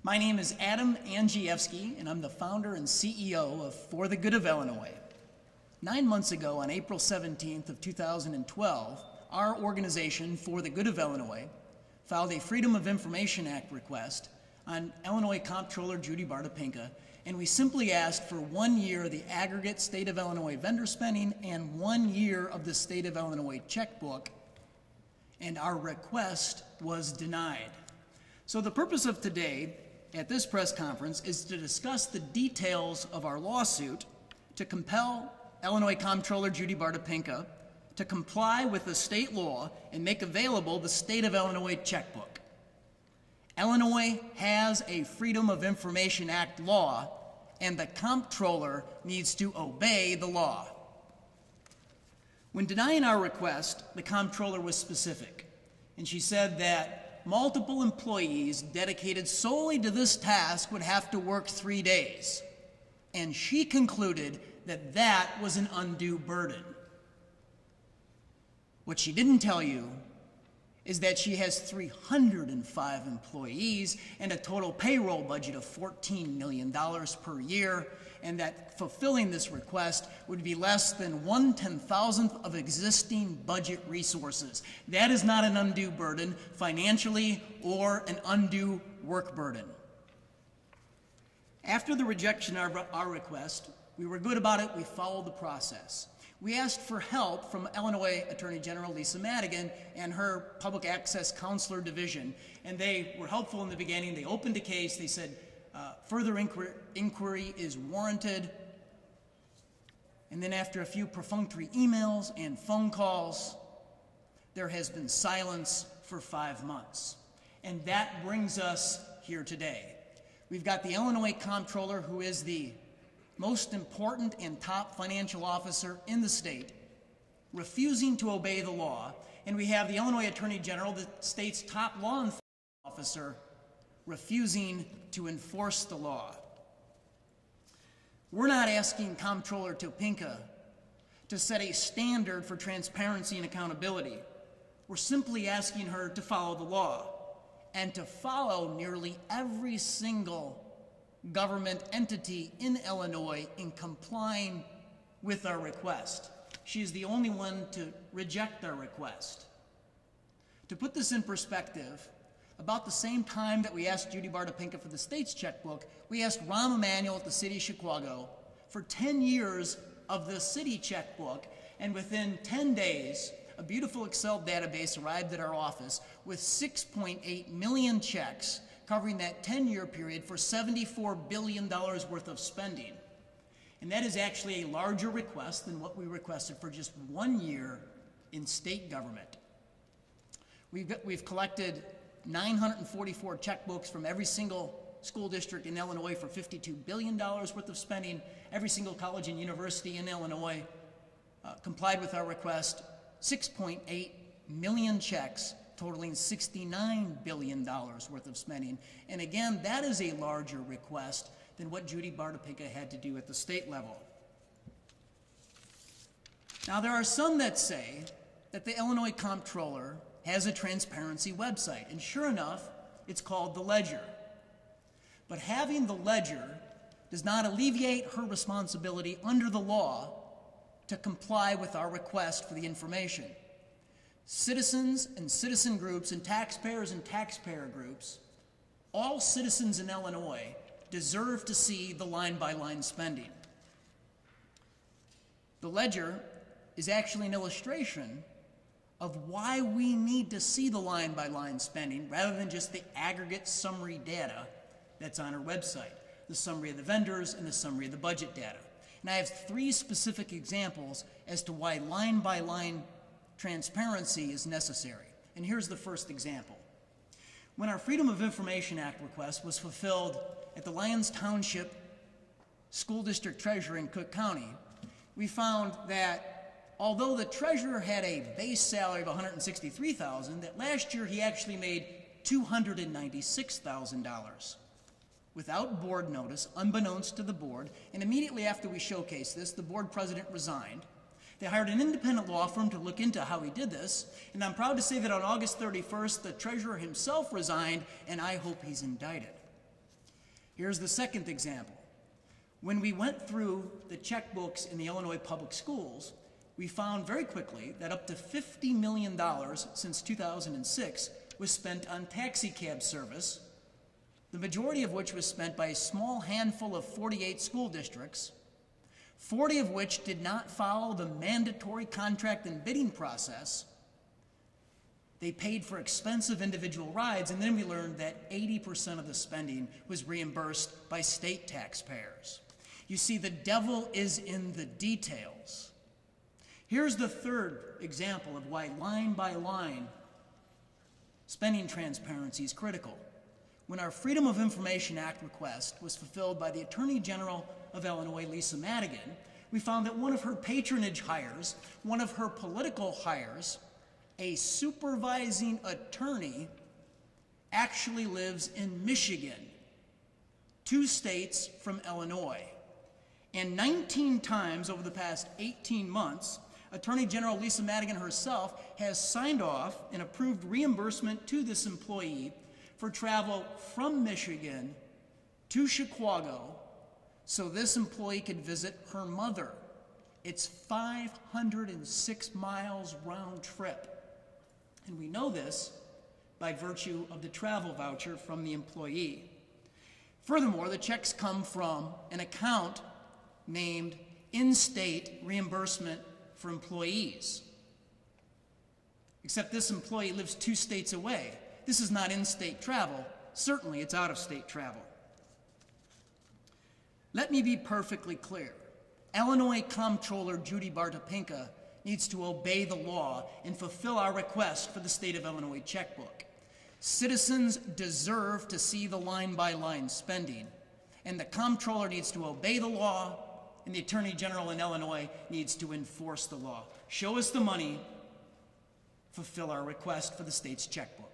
My name is Andrzejewski, and I'm the founder and CEO of For the Good of Illinois. 9 months ago, on April 17th of 2012, our organization, For the Good of Illinois, filed a Freedom of Information Act request on Illinois Comptroller Judy Topinka, and we simply asked for 1 year of the aggregate state of Illinois vendor spending and 1 year of the state of Illinois checkbook, and our request was denied. So the purpose of today at this press conference is to discuss the details of our lawsuit to compel Illinois Comptroller Judy Topinka to comply with the state law and make available the state of Illinois checkbook. Illinois has a Freedom of Information Act law, and the comptroller needs to obey the law. When denying our request, the comptroller was specific, and she said that multiple employees dedicated solely to this task would have to work 3 days, and she concluded that that was an undue burden. What she didn't tell you is that she has 305 employees and a total payroll budget of $14 million per year, and that fulfilling this request would be less than 1/10,000th of existing budget resources. That is not an undue burden financially or an undue work burden. After the rejection of our request, we were good about it. We followed the process. We asked for help from Illinois Attorney General Lisa Madigan and her Public Access Counselor Division, and they were helpful in the beginning. They opened a case. They said further inquiry is warranted. And then after a few perfunctory emails and phone calls, there has been silence for 5 months. And that brings us here today. We've got the Illinois Comptroller, who is the most important and top financial officer in the state, refusing to obey the law, and we have the Illinois Attorney General, the state's top law enforcement officer, refusing to enforce the law. We're not asking Comptroller Topinka to set a standard for transparency and accountability. We're simply asking her to follow the law and to follow nearly every single government entity in Illinois in complying with our request. She is the only one to reject our request. To put this in perspective, about the same time that we asked Judy Topinka for the state's checkbook, we asked Rahm Emanuel at the city of Chicago for 10 years of the city checkbook, and within 10 days, a beautiful Excel database arrived at our office with 6.8 million checks covering that 10-year period for $74 billion worth of spending. And that is actually a larger request than what we requested for just 1 year in state government. We've collected 944 checkbooks from every single school district in Illinois for $52 billion worth of spending. Every single college and university in Illinois complied with our request. 6.8 million checks totaling $69 billion worth of spending. And again, that is a larger request than what Judy Topinka had to do at the state level. Now, there are some that say that the Illinois Comptroller has a transparency website, and sure enough, it's called the Ledger. But having the Ledger does not alleviate her responsibility under the law to comply with our request for the information. Citizens and citizen groups and taxpayer groups, all citizens in Illinois deserve to see the line-by-line spending. The Ledger is actually an illustration of why we need to see the line-by-line spending rather than just the aggregate summary data that's on our website, the summary of the vendors and the summary of the budget data. And I have 3 specific examples as to why line-by-line transparency is necessary. And here's the first example. When our Freedom of Information Act request was fulfilled at the Lyons Township School District Treasurer in Cook County, we found that although the treasurer had a base salary of $163,000, that last year he actually made $296,000 without board notice, unbeknownst to the board, and immediately after we showcased this, the board president resigned. They hired an independent law firm to look into how he did this, and I'm proud to say that on August 31st, the treasurer himself resigned, and I hope he's indicted. Here's the second example. When we went through the checkbooks in the Illinois public schools, we found very quickly that up to $50 million since 2006 was spent on taxi cab service, the majority of which was spent by a small handful of 48 school districts, 40 of which did not follow the mandatory contract and bidding process. They paid for expensive individual rides, and then we learned that 80% of the spending was reimbursed by state taxpayers. You see, the devil is in the details. Here's the third example of why line-by-line spending transparency is critical. When our Freedom of Information Act request was fulfilled by the Attorney General of Illinois, Lisa Madigan, we found that one of her patronage hires, one of her political hires, a supervising attorney, actually lives in Michigan, 2 states from Illinois. And 19 times over the past 18 months, Attorney General Lisa Madigan herself has signed off and approved reimbursement to this employee for travel from Michigan to Chicago so this employee could visit her mother. It's 506 miles round trip. And we know this by virtue of the travel voucher from the employee. Furthermore, the checks come from an account named In-State Reimbursement for Employees. Except this employee lives 2 states away. This is not in-state travel. Certainly, it's out-of-state travel. Let me be perfectly clear. Illinois Comptroller Judy Topinka needs to obey the law and fulfill our request for the state of Illinois checkbook. Citizens deserve to see the line-by-line spending, and the Comptroller needs to obey the law, and the Attorney General in Illinois needs to enforce the law. Show us the money, fulfill our request for the state's checkbook.